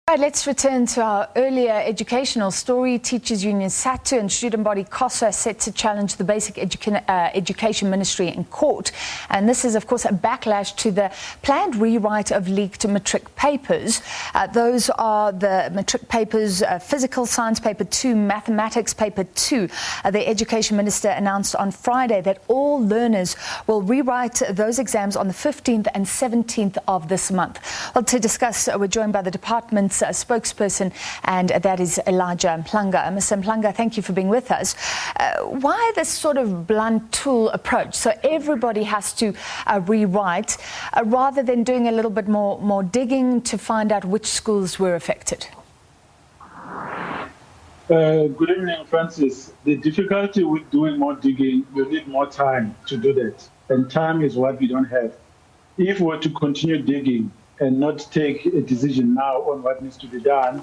Right, let's return to our earlier educational story. Teachers Union Sadtu and student body COSAS set to challenge the basic education ministry in court. And this is, of course, a backlash to the planned rewrite of leaked matric papers. Those are the matric papers, physical science paper 2, mathematics paper 2. The Education Minister announced on Friday that all learners will rewrite those exams on the 15th and 17th of this month. Well, to discuss, we're joined by the department's spokesperson, and that is Elijah Mhlanga. Mr. Mhlanga, thank you for being with us. Why this sort of blunt tool approach? So everybody has to rewrite rather than doing a little bit more digging to find out which schools were affected? Good evening, Francis. The difficulty with doing more digging, you need more time to do that. And time is what we don't have. If we were to continue digging and not take a decision now on what needs to be done,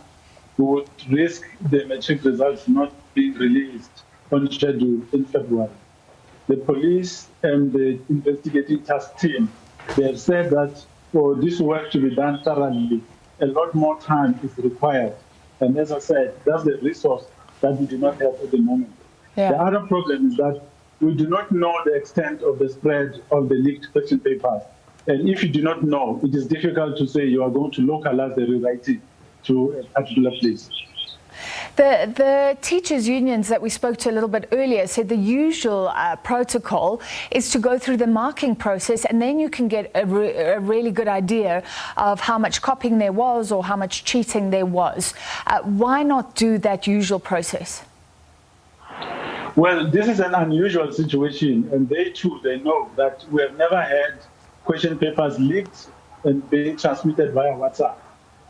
we would risk the matric results not being released on schedule in February. The police and the investigating task team, they have said that for this work to be done thoroughly, a lot more time is required. And as I said, that's the resource that we do not have at the moment. Yeah. The other problem is that we do not know the extent of the spread of the leaked question papers. And if you do not know, it is difficult to say you are going to localize the rewriting to a particular place. The teachers' unions that we spoke to a little bit earlier said the usual protocol is to go through the marking process, and then you can get a really good idea of how much copying there was or how much cheating there was. Why not do that usual process? Well, this is an unusual situation, and they know that we have never had question papers leaked and being transmitted via WhatsApp.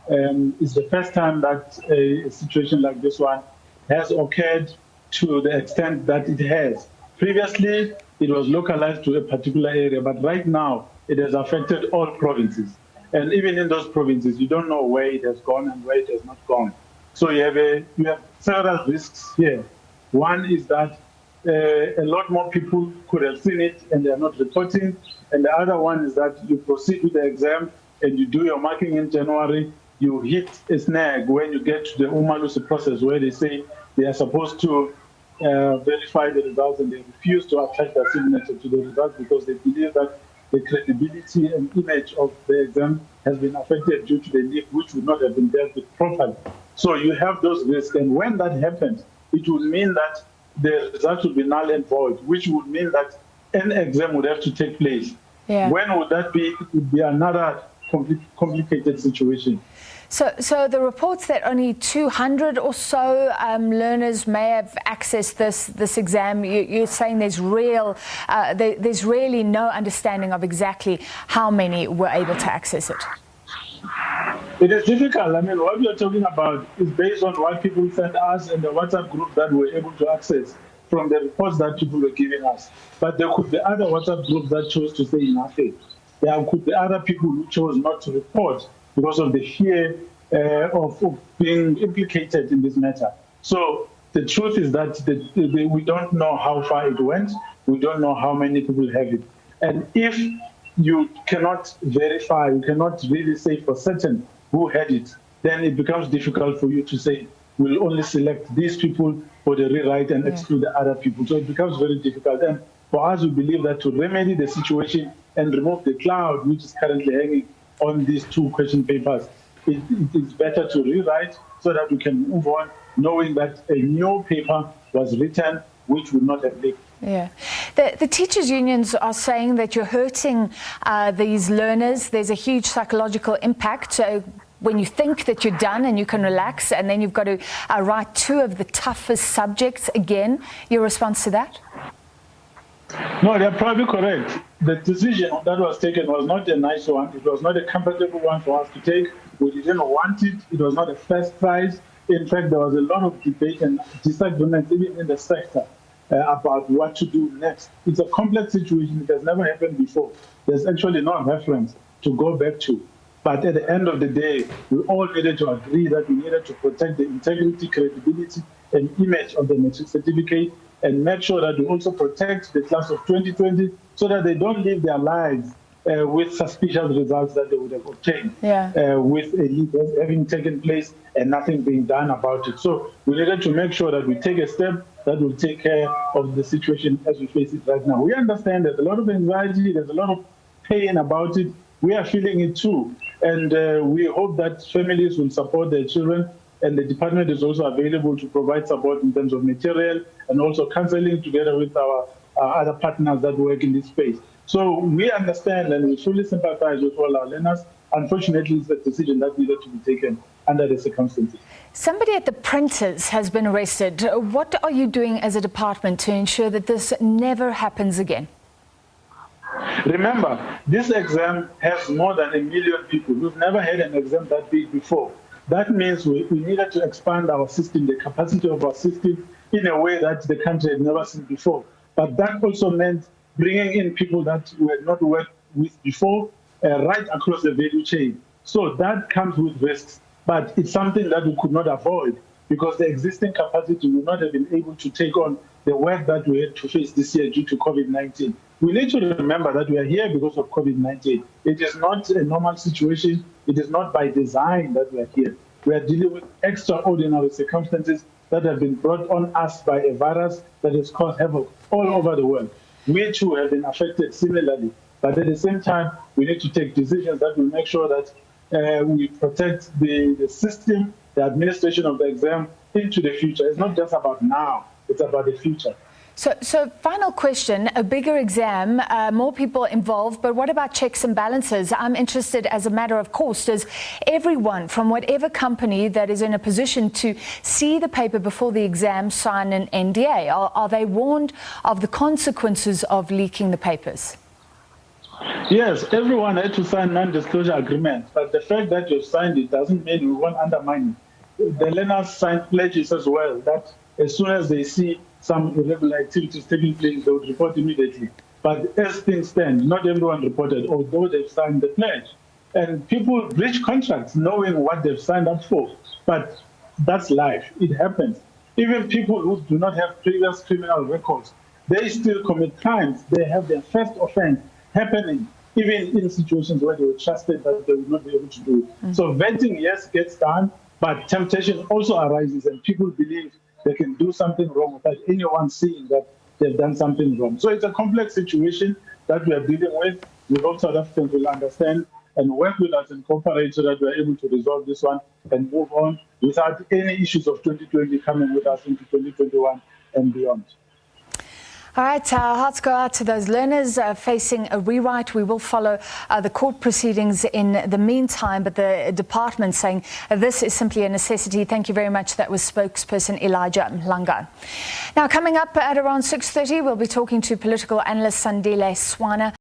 It's the first time that a situation like this one has occurred to the extent that it has. Previously, it was localized to a particular area, but right now it has affected all provinces. And even in those provinces, you don't know where it has gone and where it has not gone. So you have several risks here. One is that a lot more people could have seen it and they are not reporting. And the other one is that you proceed with the exam and you do your marking in January, you hit a snag when you get to the Umalusi process where they say they are supposed to verify the results and they refuse to attach their signature to the results because they believe that the credibility and image of the exam has been affected due to the leak, which would not have been dealt with properly. So you have those risks, and when that happens, it would mean that the results would be null and void, which would mean that an exam would have to take place. Yeah. When would that be? It would be another complicated situation. So the reports that only 200 or so learners may have accessed this exam, you're saying there's really no understanding of exactly how many were able to access it. It is difficult. I mean, what we are talking about is based on what people sent us and the WhatsApp group that we were able to access from the reports that people were giving us. But there could be other WhatsApp groups that chose to say nothing. There could be other people who chose not to report because of the fear of being implicated in this matter. So the truth is that we don't know how far it went. We don't know how many people have it. And if you cannot verify, you cannot really say for certain who had it, then it becomes difficult for you to say, we'll only select these people for the rewrite and exclude the other people. So it becomes very difficult. And for us, we believe that to remedy the situation and remove the cloud which is currently hanging on these two question papers, it is better to rewrite so that we can move on, knowing that a new paper was written which would not have leaked. Yeah. The teachers' unions are saying that you're hurting these learners. There's a huge psychological impact. So when you think that you're done and you can relax, and then you've got to write two of the toughest subjects again. Your response to that? No, they're probably correct. The decision that was taken was not a nice one. It was not a comfortable one for us to take. We didn't want it. It was not a first prize. In fact, there was a lot of debate and disagreement even in the sector about what to do next. It's a complex situation. It has never happened before. There's actually no reference to go back to. But at the end of the day, we all needed to agree that we needed to protect the integrity, credibility, and image of the matric certificate and make sure that we also protect the class of 2020 so that they don't live their lives with suspicious results that they would have obtained with a leak having taken place and nothing being done about it. So we needed to make sure that we take a step that will take care of the situation as we face it right now. We understand there's a lot of anxiety, there's a lot of pain about it. We are feeling it too. And we hope that families will support their children, and the department is also available to provide support in terms of material and also counseling together with our other partners that work in this space. So we understand and we fully sympathize with all our learners. Unfortunately, it's a decision that needed to be taken under the circumstances. Somebody at the printers has been arrested. What are you doing as a department to ensure that this never happens again? Remember, this exam has more than 1 million people. We've never had an exam that big before. That means we needed to expand our system, the capacity of our system, in a way that the country had never seen before. But that also meant bringing in people that we had not worked with before, right across the value chain. So that comes with risks, but it's something that we could not avoid because the existing capacity would not have been able to take on the work that we had to face this year due to COVID-19. We need to remember that we are here because of COVID-19. It is not a normal situation. It is not by design that we are here. We are dealing with extraordinary circumstances that have been brought on us by a virus that has caused havoc all over the world. We too have been affected similarly. But at the same time, we need to take decisions that will make sure that we protect the system, the administration of the exam into the future. It's not just about now, it's about the future. So final question, a bigger exam, more people involved, but what about checks and balances? I'm interested, as a matter of course, does everyone from whatever company that is in a position to see the paper before the exam sign an NDA? Are they warned of the consequences of leaking the papers? Yes, everyone had to sign non-disclosure agreements, but the fact that you've signed it doesn't mean we won't undermine it. The learners signed pledges as well, that as soon as they see some irregular activities taking place, they would report immediately. But as things stand, not everyone reported, although they've signed the pledge. And people breach contracts knowing what they've signed up for. But that's life. It happens. Even people who do not have previous criminal records, they still commit crimes. They have their first offense happening, even in situations where they were trusted that they would not be able to do it. So vetting, yes, gets done, but temptation also arises, and people believe they can do something wrong without anyone seeing that they've done something wrong. So it's a complex situation that we are dealing with. We hope South Africans will understand and work with us and cooperate so that we are able to resolve this one and move on without any issues of 2020 coming with us into 2021 and beyond. All right, our hearts go out to those learners facing a rewrite. We will follow the court proceedings in the meantime, but the department saying this is simply a necessity. Thank you very much. That was spokesperson Elijah Mhlanga. Now, coming up at around 6:30, we'll be talking to political analyst Sandile Swana.